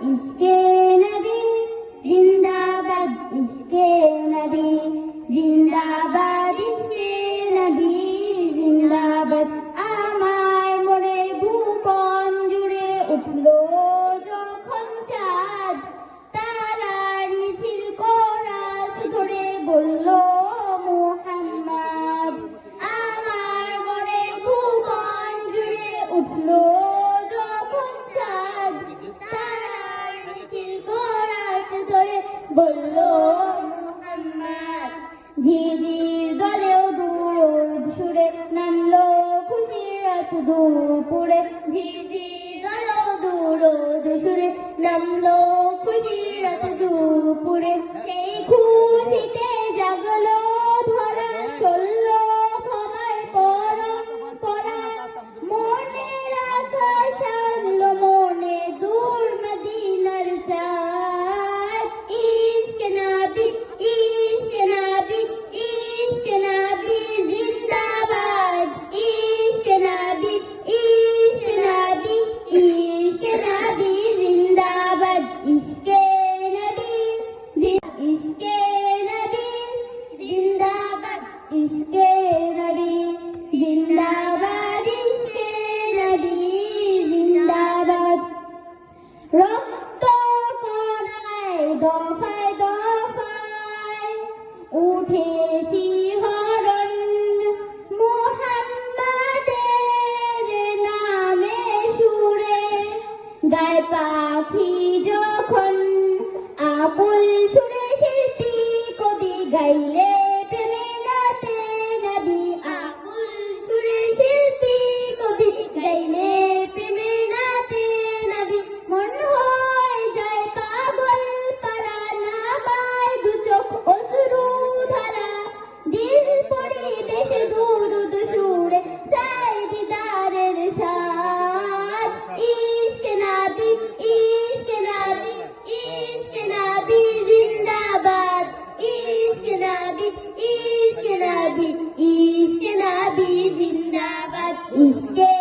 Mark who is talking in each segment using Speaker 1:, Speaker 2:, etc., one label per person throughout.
Speaker 1: ইশকে নবী জিন্দাবাদ ইশকে নবী জিন্দাবাদ ইশকে নবী জিন্দাবাদ আমার মনে ভুবন জুড়ে উঠলো যখন চাঁদ তারার মিছিল কোরাস ধরে বলল মুহাম্মদ আমার মনে ভুবন জুড়ে উঠলো যখন চাঁদ তারার মিছিল কোরাস ধরে বলল মুহাম্মদ ঝিঝির দলেও দূর সুরে নামলো খুশির রাত দুপুরে ঝিঝির দলেও দূর সুরে নামলো খুশির রাত দুপুরে সেই খুশিতে জাগলো ধরা চললো সময় পরা মনের আকাশ আনলো মনে দূর মদিনার চাঁদ ইশকে নবী ইশকে নবী ইশকে নবী জিন্দাবাদ ইশকে নবী ইশকে নবী ইশকে নবী জিন্দাবাদ ইশকে নবী ইশকে নবী জিন্দাবাদ ইশকে নবী জিন্দাবাদ ইশকে নবী জিন্দাবাদ রক্ত কণায় দফায় দফায় উঠে শিহরণ মুহাম্মাদের নামে সুরে গায় পাখি যখন আকুল সুরে শিল্পী কবি গাইলে প্রেমে নাতে নবী আকুল সুরে শিল্পী কবি গাইলে প্রেমে নাতে নবী মন হয়ে যায় পাগল পারা নামায় দু চোখ অশ্রু ধারা দিল পরিবেশে দুরুদ সুরে চাই দিদারের সাথ ইশকে নবী ইশকে নবী ইশকে নবী জিন্দাবাদ ইশকে নবী ইশকে নবী ইশকে নবী জিন্দাবাদ ইশকে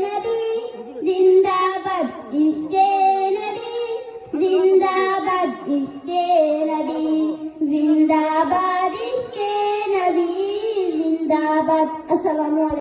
Speaker 1: নবী জিন্দাবাদ ইশকে নবী জিন্দাবাদ ইশকে নবী জিন্দাবাদ ইশকে নবী জিন্দাবাদ আসসালামু আলাইকুম।